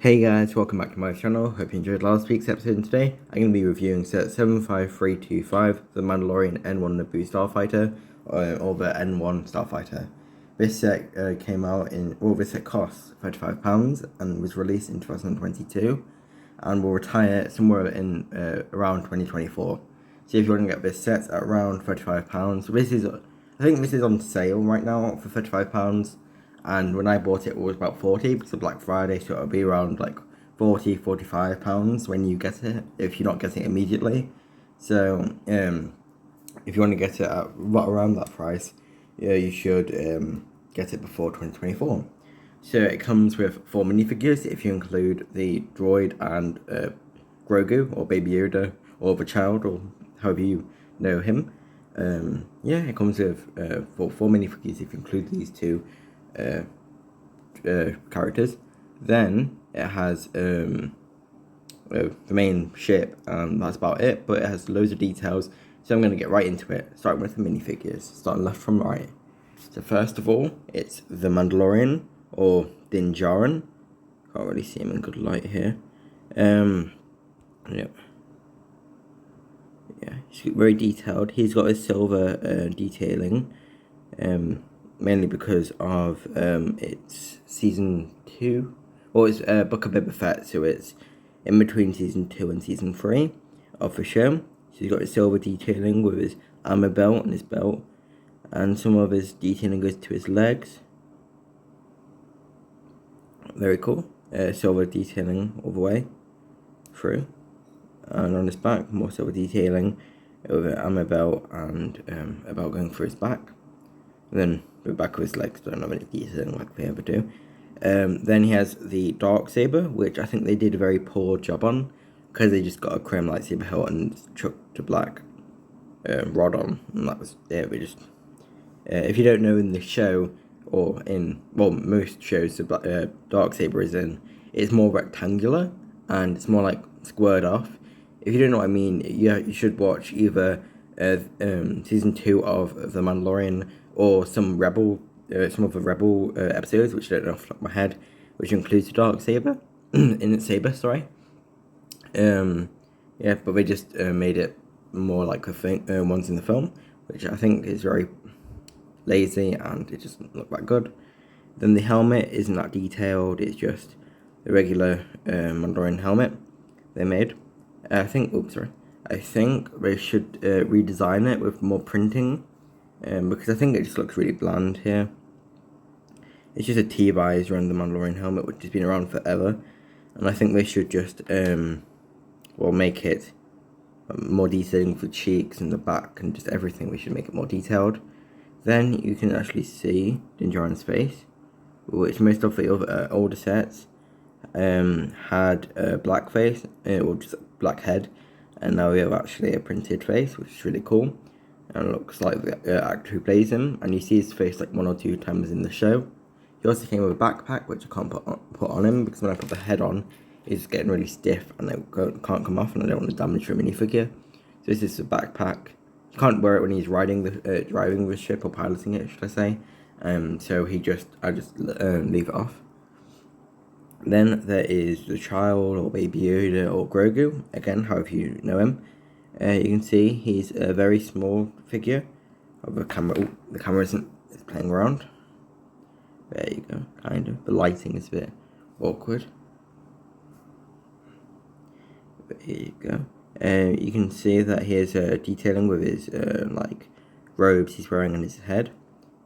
Hey guys, welcome back to my channel. Hope you enjoyed last week's episode. And today I'm going to be reviewing set 75325, the Mandalorian N-1 Naboo Starfighter, or the N-1 Starfighter. This set came out this set costs £35 and was released in 2022 and will retire somewhere in around 2024. So if you want to get this set at around £35, I think this is on sale right now for £35. And when I bought it, it was about 40 because of Black Friday, so it'll be around like £45 when you get it, if you're not getting it immediately. So, if you want to get it at around that price, yeah, you should get it before 2024. So it comes with 4 minifigures if you include the droid and Grogu, or Baby Yoda, or the child, or however you know him. Yeah, it comes with 4 minifigures if you include these two characters. Then it has the main ship, and that's about it, but it has loads of details, so I'm going to get right into it, starting with the minifigures, starting left from right. So first of all, it's the Mandalorian, or Din Djarin. Can't really see him in good light here. Yep. Yeah, he's very detailed. He's got a silver detailing, mainly because of it's season 2, or it's Book of Boba Fett, so it's in between season 2 and season 3 of the show. So he's got his silver detailing with his armor belt and his belt, and some of his detailing goes to his legs. Very cool. Silver detailing all the way through, and on his back more silver detailing with an armor belt and a belt going through his back. And then the back of his legs don't have any detailing like they ever do. Then he has the dark saber, which I think they did a very poor job on, because they just got a chrome lightsaber hilt and chucked a black rod on, and that was it. We just if you don't know, in the show, or in most shows, the dark saber it's more rectangular and it's more like squared off. If you don't know what I mean, you should watch either season 2 of The Mandalorian, or some of the Rebel episodes, which I don't know off the top of my head, which includes the dark saber in its saber. Sorry. Yeah, but they just made it more like the ones in the film, which I think is very lazy and it just doesn't look that good. Then the helmet isn't that detailed; it's just the regular Mandalorian helmet they made. I think they should redesign it with more printing, because I think it just looks really bland here. It's just a T-visor around the Mandalorian helmet, which has been around forever, and I think they should just make it more detailing for the cheeks and the back and just everything. We should make it more detailed. Then you can actually see Din Djarin's face, which most of the other older sets had a black face, or just a black head, and now we have actually a printed face, which is really cool, and it looks like the actor who plays him, and you see his face like 1 or 2 times in the show. He also came with a backpack, which I can't put on him, because when I put the head on, it's getting really stiff, and it can't come off, and I don't want to damage the minifigure. So this is a backpack. You can't wear it when he's driving the ship, or piloting it, should I say. So I just leave it off. Then there is the child, or Baby Yoda, or Grogu, again, however you know him. You can see he's a very small figure of the camera. Ooh, the camera is playing around. There you go, kind of. The lighting is a bit awkward. But here you go. You can see that he has detailing with his like robes he's wearing on his head.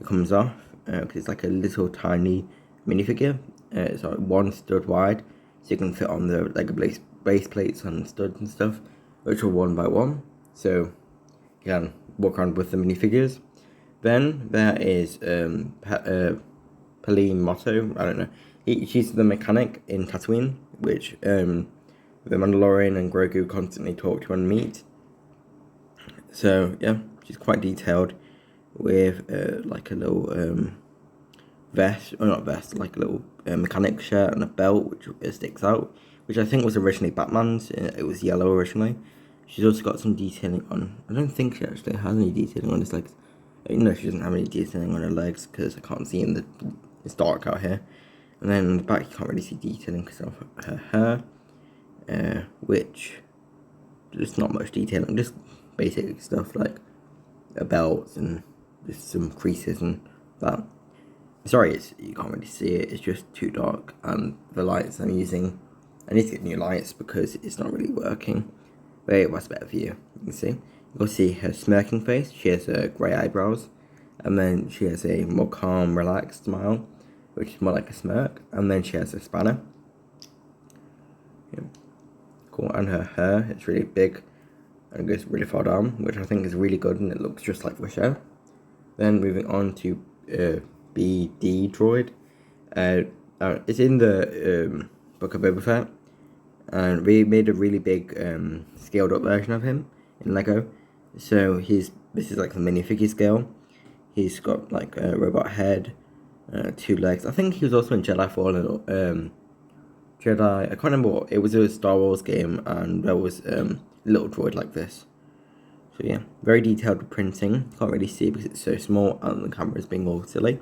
It comes off because it's like a little tiny minifigure. It's like 1 stud wide, so you can fit on the Lego base plates and studs and stuff, which are 1 by 1. So you can walk around with the minifigures. Then there is Pauline Motto. I don't know. She's the mechanic in Tatooine, which the Mandalorian and Grogu constantly talk to and meet. So yeah, she's quite detailed, with like a little vest, or not vest, like a little mechanic shirt and a belt which sticks out, which I think was originally Batman's. It was yellow originally. She's also got some detailing on. I don't think she actually has any detailing on his legs. No, she doesn't have any detailing on her legs because I can't see it's dark out here. And then on the back you can't really see detailing because of her hair, which there's not much detailing, just basic stuff like belts and just some creases and that. Sorry, you can't really see it, it's just too dark, and the lights I'm using, I need to get new lights because it's not really working. But it was better view, you can see. You'll see her smirking face, she has grey eyebrows, and then she has a more calm, relaxed smile, which is more like a smirk, and then she has a spanner. Yeah. Cool, and her hair, it's really big, and it goes really far down, which I think is really good, and it looks just like the show. Then moving on to BD droid. It's in the Book of Boba Fett, and we made a really big scaled up version of him in Lego. So this is like the minifigure scale. He's got like a robot head, 2 legs. I think he was also in Jedi Fallen. Jedi. I can't remember what. It was a Star Wars game, and there was a little droid like this. So yeah, very detailed printing. Can't really see because it's so small and the camera's being all silly.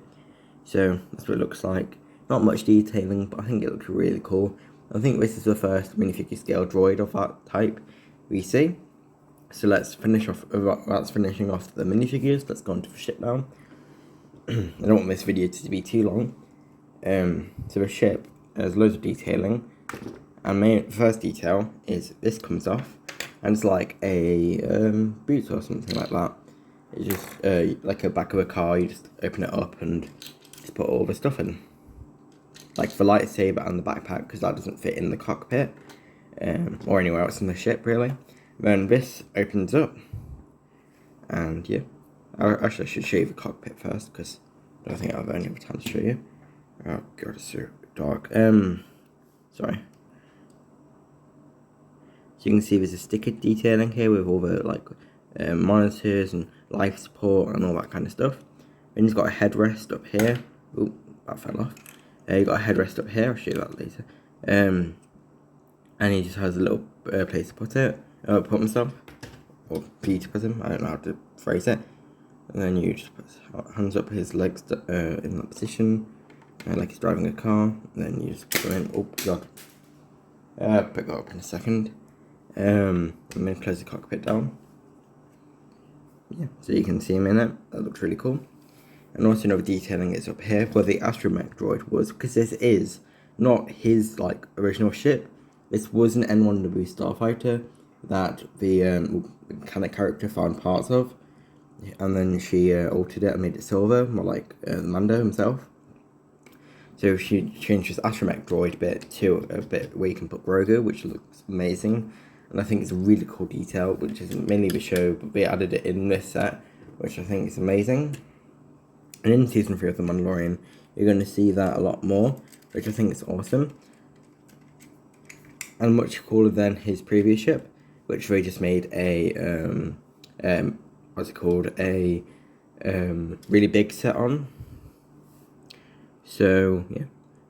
So that's what it looks like. Not much detailing, but I think it looks really cool. I think this is the first minifigure scale droid of that type we see. So let's finish off. That's finishing off the minifigures. Let's go on to the ship now. I don't want this video to be too long. So the ship has loads of detailing, and first detail is this comes off, and it's like a boot or something like that. It's just like a back of a car. You just open it up and just put all the stuff in, like the lightsaber and the backpack, because that doesn't fit in the cockpit or anywhere else in the ship really. Then this opens up, and yeah, actually I should show you the cockpit first because I don't think I have any other time to show you. Oh god, it's so dark. Sorry. So you can see there's a sticker detailing here with all the like monitors and life support and all that kind of stuff. Then he's got a headrest up here. Oh, that fell off. You got a headrest up here. I'll show you that later. And he just has a little place to put it, put himself, or for you to put him. I don't know how to phrase it. And then you just put hands up, his legs in that position, like he's driving a car. And then you just put them in. Oh god. Pick that up in a second. And then close the cockpit down. Yeah, so you can see him in it. That looks really cool. And also another detailing is up here where the astromech droid was, because this is not his like original ship. This was an N-1 Naboo starfighter that the kind of character found parts of, and then she altered it and made it silver, more like Mando himself. So she changed this astromech droid bit to a bit where you can put Grogu, which looks amazing. And I think it's a really cool detail, which isn't mainly the show, but they added it in this set, which I think is amazing. And in Season 3 of The Mandalorian, you're going to see that a lot more, which I think is awesome. And much cooler than his previous ship, which they just made a, what's it called, a really big set on. So, yeah,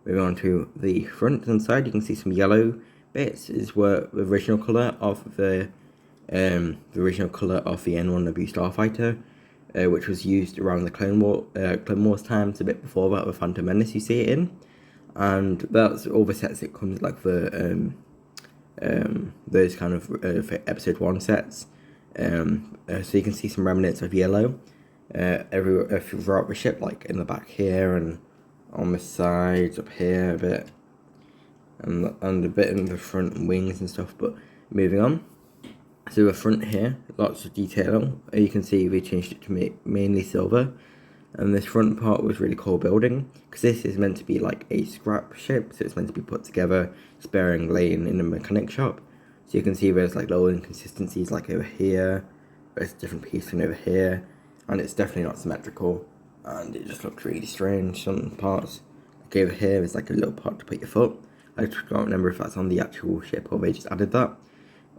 moving on to the front and side, you can see some yellow bits is where the original colour of the N-1 Naboo starfighter, which was used around the Clone Wars times, a bit before that, the Phantom Menace you see it in, and that's all the sets it comes like the those kind of episode 1 sets. So you can see some remnants of yellow everywhere throughout the ship, like in the back here and on the sides up here a bit. And a bit in the front and wings and stuff. But moving on, so the front here, lots of detail. You can see we changed it to mainly silver, and this front part was really cool building, because this is meant to be like a scrap ship, so it's meant to be put together sparingly in a mechanic shop. So you can see there's like little inconsistencies like over here, there's a different piece from over here, and it's definitely not symmetrical, and it just looks really strange. Some parts, like over here, there's like a little part to put your foot. I just can't remember if that's on the actual ship or they just added that.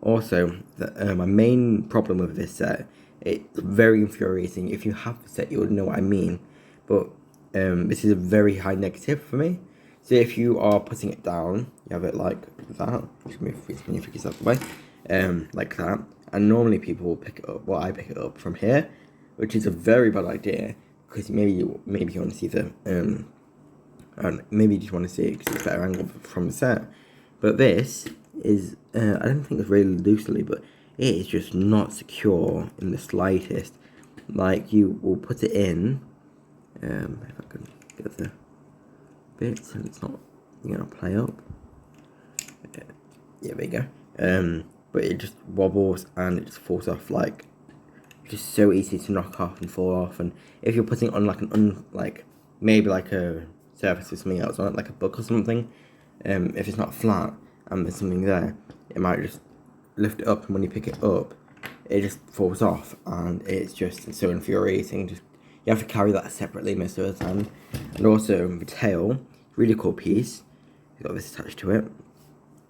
Also, my main problem with this set, it's very infuriating. If you have the set, you would know what I mean. But this is a very high negative for me. So if you are putting it down, you have it like that. Just move these minifigures out of the way. Like that. And normally people will pick it up. Well, I pick it up from here, which is a very bad idea, because maybe you want to see the and maybe you just want to see it because it's a better angle from the set. But this is, I don't think it's really loosely, but it is just not secure in the slightest. Like, you will put it in, if I can get the bits and it's not, play up. Yeah, there you go. But it just wobbles and it just falls off, like, just so easy to knock off and fall off. And if you're putting it on like maybe like a surface with something else on it, like a book or something, if it's not flat and there's something there, it might just lift it up, and when you pick it up, it just falls off, and it's so infuriating. Just, you have to carry that separately most of the time. And also the tail, really cool piece. You've got this attached to it,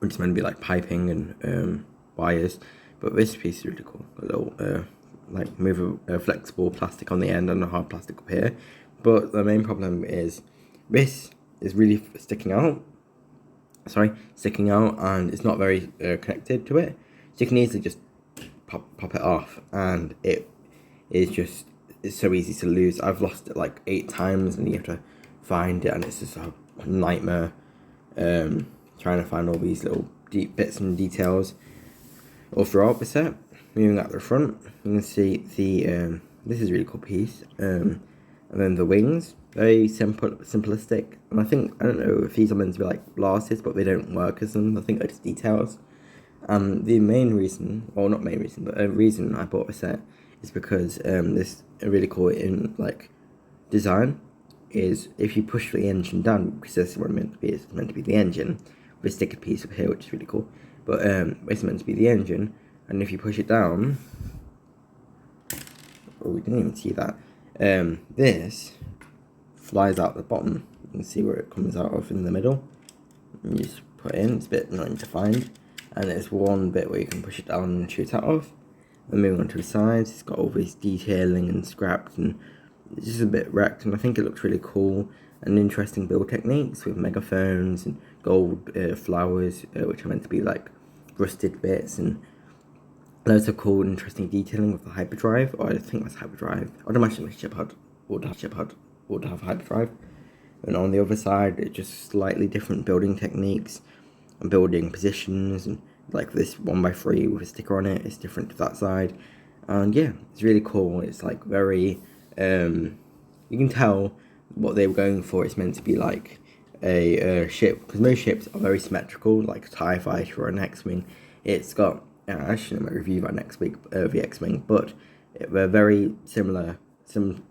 which is meant to be like piping and wires, but this piece is really cool. A little like movable flexible plastic on the end and a hard plastic up here. But the main problem is this is really sticking out, and it's not very connected to it. So you can easily just pop it off, and it's so easy to lose. I've lost it like 8 times, and you have to find it, and it's just a nightmare trying to find all these little deep bits and details all throughout the set. Moving out the front, you can see the this is a really cool piece, and then the wings, very simplistic, and I don't know if these are meant to be like glasses, but they don't work as them. I think they're just details. The main reason, well, not main reason, but a reason I bought a set is because this really cool design is if you push the engine down, because this is what it's meant to be the engine, with a sticker piece up here, which is really cool. But it's meant to be the engine, and if you push it down, oh, we didn't even see that. This flies out the bottom. You can see where it comes out of in the middle. And you just put it in. It's a bit annoying to find. And there's one bit where you can push it down and shoot out of. Then moving on to the sides, it's got all this detailing and scrapped, and it's just a bit wrecked. And I think it looks really cool and interesting build techniques with megaphones and gold flowers, which are meant to be like rusted bits, and loads of cool and interesting detailing with the hyperdrive. I think that's hyperdrive. I'd imagine the ship would have hyperdrive. And on the other side, it's just slightly different building techniques and building positions, and like this 1x3 with a sticker on it is different to that side. And yeah, it's really cool. It's like very you can tell what they were going for. It's meant to be like a ship, because most ships are very symmetrical, like a TIE fighter or an X-wing. It's got, I should review that next week, the X-wing, but they're very similar,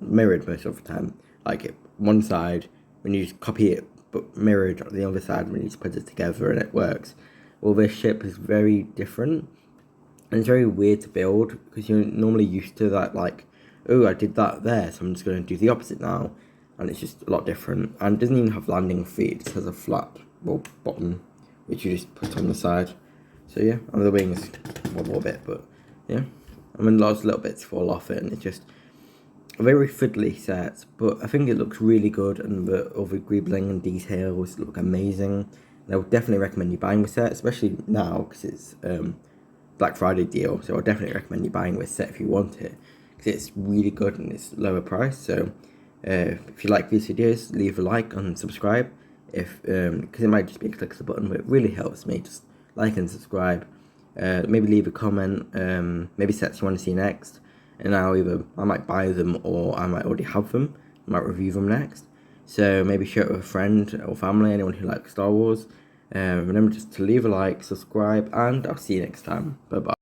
mirrored most of the time. Like one side, when you just copy it, but mirrored on the other side when you just put it together, and it works. Well, this ship is very different, and it's very weird to build, because you're normally used to that, like, oh, I did that there, so I'm just going to do the opposite now, and it's just a lot different. And it doesn't even have landing feet, it just has a flat bottom, which you just put on the side. So yeah, and the wings wobble a bit, but yeah, I mean, lots of little bits fall off it, and it's just a very fiddly set, but I think it looks really good, and all the greebling and details look amazing. And I would definitely recommend you buying this set, especially now, because it's Black Friday deal, so I would definitely recommend you buying this set if you want it, because it's really good and it's lower price. So if you like these videos, leave a like and subscribe, because it might just be a click of the button, but it really helps me. Just like and subscribe, maybe leave a comment, maybe sets you want to see next, and I might buy them, or I might already have them, I might review them next. So maybe share it with a friend or family, anyone who likes Star Wars. Remember just to leave a like, subscribe, and I'll see you next time. Bye bye.